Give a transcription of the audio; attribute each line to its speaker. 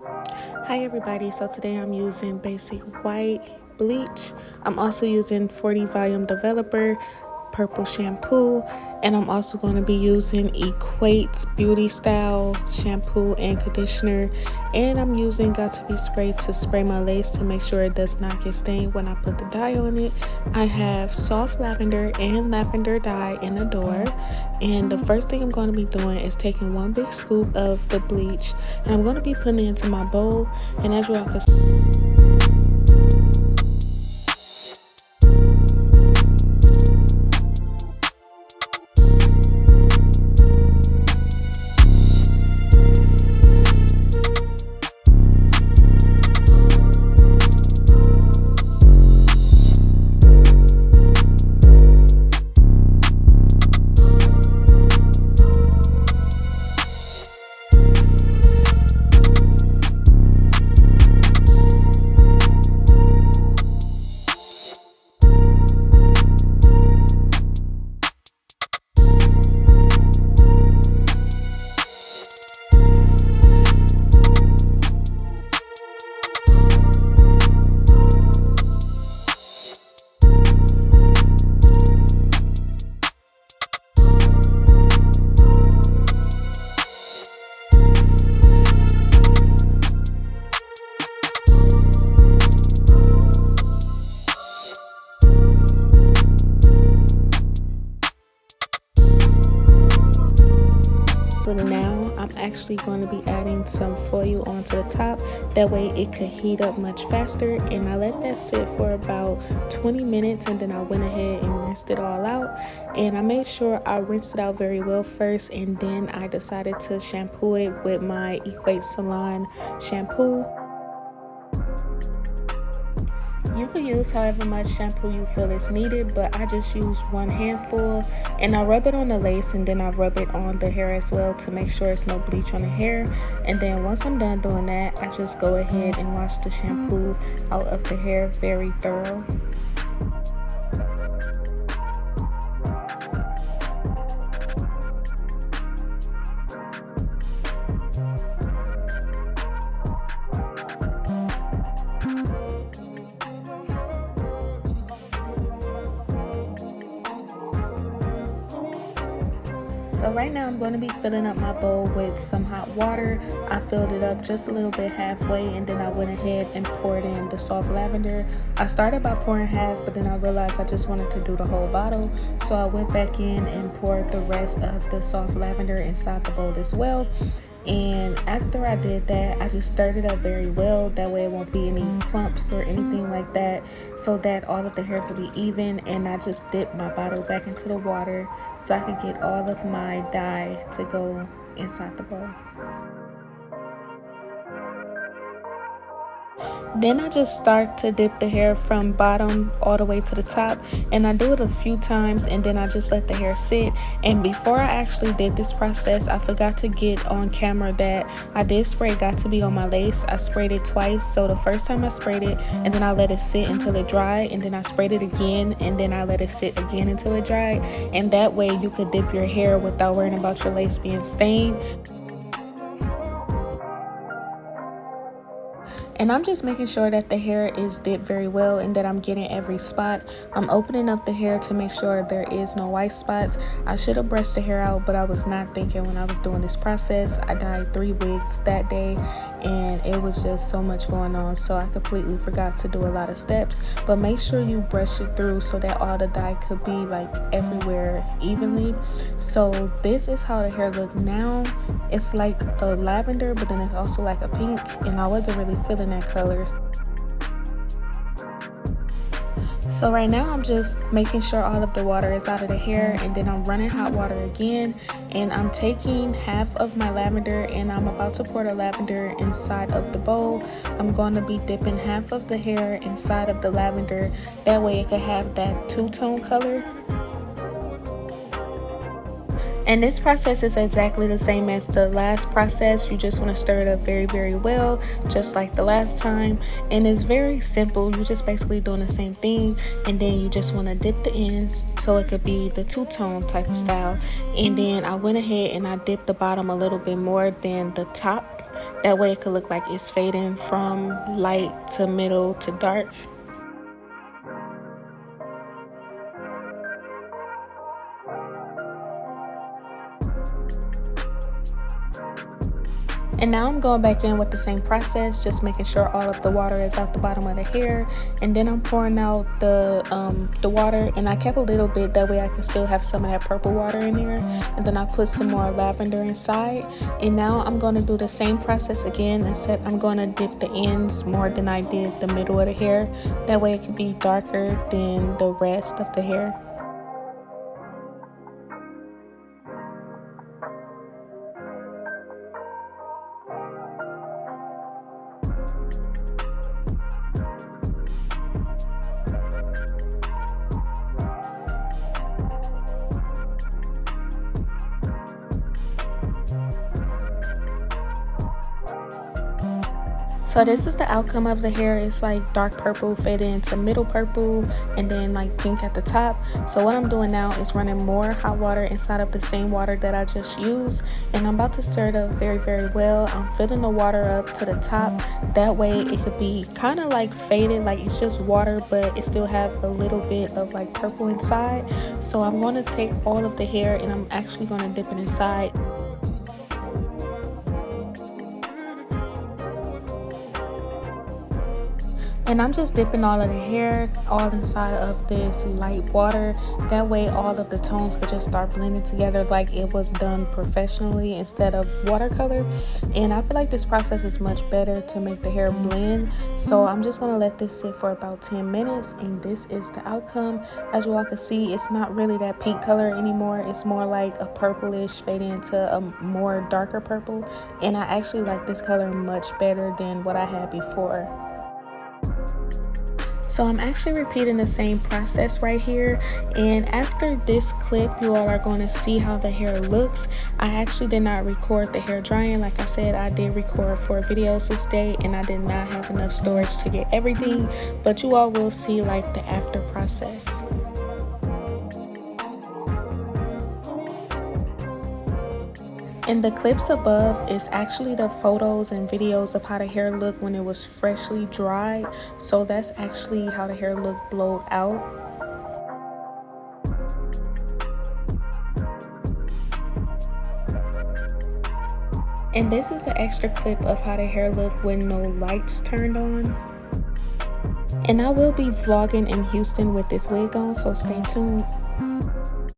Speaker 1: Hi everybody, so today I'm using basic white bleach. I'm also using 40 volume developer, purple shampoo, and I'm also going to be using Equate's Beauty Style shampoo and conditioner, and I'm using Got To Be Spray to spray my lace to make sure it does not get stained when I put the dye on it. I have soft lavender and lavender dye in the door, and the first thing I'm going to be doing is taking one big scoop of the bleach, and I'm going to be putting it into my bowl. And as you all can now, I'm actually going to be adding some foil onto the top. That way it could heat up much faster, and I let that sit for about 20 minutes, and then I went ahead and rinsed it all out. And I made sure I rinsed it out very well first, and then I decided to shampoo it with my Equate Salon shampoo. You could use however much shampoo you feel is needed, but I just use one handful, and I rub it on the lace, and then I rub it on the hair as well to make sure it's no bleach on the hair. And then once I'm done doing that, I just go ahead and wash the shampoo out of the hair very thorough. So right now I'm going to be filling up my bowl with some hot water. I filled it up just a little bit halfway, and then I went ahead and poured in the soft lavender. I started by pouring half, but then I realized I just wanted to do the whole bottle. So I went back in and poured the rest of the soft lavender inside the bowl as well. And after I did that, I just stirred it up very well. That way it won't be any clumps or anything like that, so that all of the hair could be even. And I just dipped my bottle back into the water so I could get all of my dye to go inside the bowl. Then I just start to dip the hair from bottom all the way to the top, and I do it a few times, and then I just let the hair sit. And before I actually did this process, I forgot to get on camera that I did spray Got To Be on my lace. I sprayed it twice. So the first time I sprayed it, and then I let it sit until it dried, and then I sprayed it again, and then I let it sit again until it dried. And that way you could dip your hair without worrying about your lace being stained. And I'm just making sure that the hair is dipped very well and that I'm getting every spot. I'm opening up the hair to make sure there is no white spots. I should have brushed the hair out, but I was not thinking when I was doing this process. I dyed 3 wigs that day, and it was just so much going on, so I completely forgot to do a lot of steps. But make sure you brush it through so that all the dye could be like everywhere evenly. So this is how the hair look now. It's like a lavender, but then it's also like a pink, and I wasn't really feeling that colors. So right now I'm just making sure all of the water is out of the hair, and then I'm running hot water again, and I'm taking half of my lavender and I'm about to pour the lavender inside of the bowl. I'm going to be dipping half of the hair inside of the lavender, that way it can have that two-tone color. And this process is exactly the same as the last process. You just want to stir it up very, very well, just like the last time. And it's very simple. You're just basically doing the same thing. And then you just want to dip the ends so it could be the two-tone type of style. And then I went ahead and I dipped the bottom a little bit more than the top. That way it could look like it's fading from light to middle to dark. And now I'm going back in with the same process, just making sure all of the water is out the bottom of the hair. And then I'm pouring out the water, and I kept a little bit, that way I could still have some of that purple water in there. And then I put some more lavender inside. And now I'm going to do the same process again, except I'm going to dip the ends more than I did the middle of the hair. That way it could be darker than the rest of the hair. So this is the outcome of the hair. It's like dark purple faded into middle purple, and then like pink at the top. So what I'm doing now is running more hot water inside of the same water that I just used, and I'm about to stir it up very, very well. I'm filling the water up to the top. That way it could be kind of like faded, like it's just water, but it still have a little bit of like purple inside. So I'm going to take all of the hair and I'm actually going to dip it inside. And I'm just dipping all of the hair all inside of this light water. That way all of the tones could just start blending together like it was done professionally instead of watercolor. And I feel like this process is much better to make the hair blend. So I'm just going to let this sit for about 10 minutes. And this is the outcome. As you all can see, it's not really that pink color anymore. It's more like a purplish fading into a more darker purple. And I actually like this color much better than what I had before. So I'm actually repeating the same process right here, and after this clip you all are going to see how the hair looks. I actually did not record the hair drying. Like I said, I did record 4 videos this day and I did not have enough storage to get everything, but you all will see like the after process. And the clips above is actually the photos and videos of how the hair looked when it was freshly dried. So that's actually how the hair looked blowed out. And this is an extra clip of how the hair looked when no lights turned on. And I will be vlogging in Houston with this wig on, so stay tuned.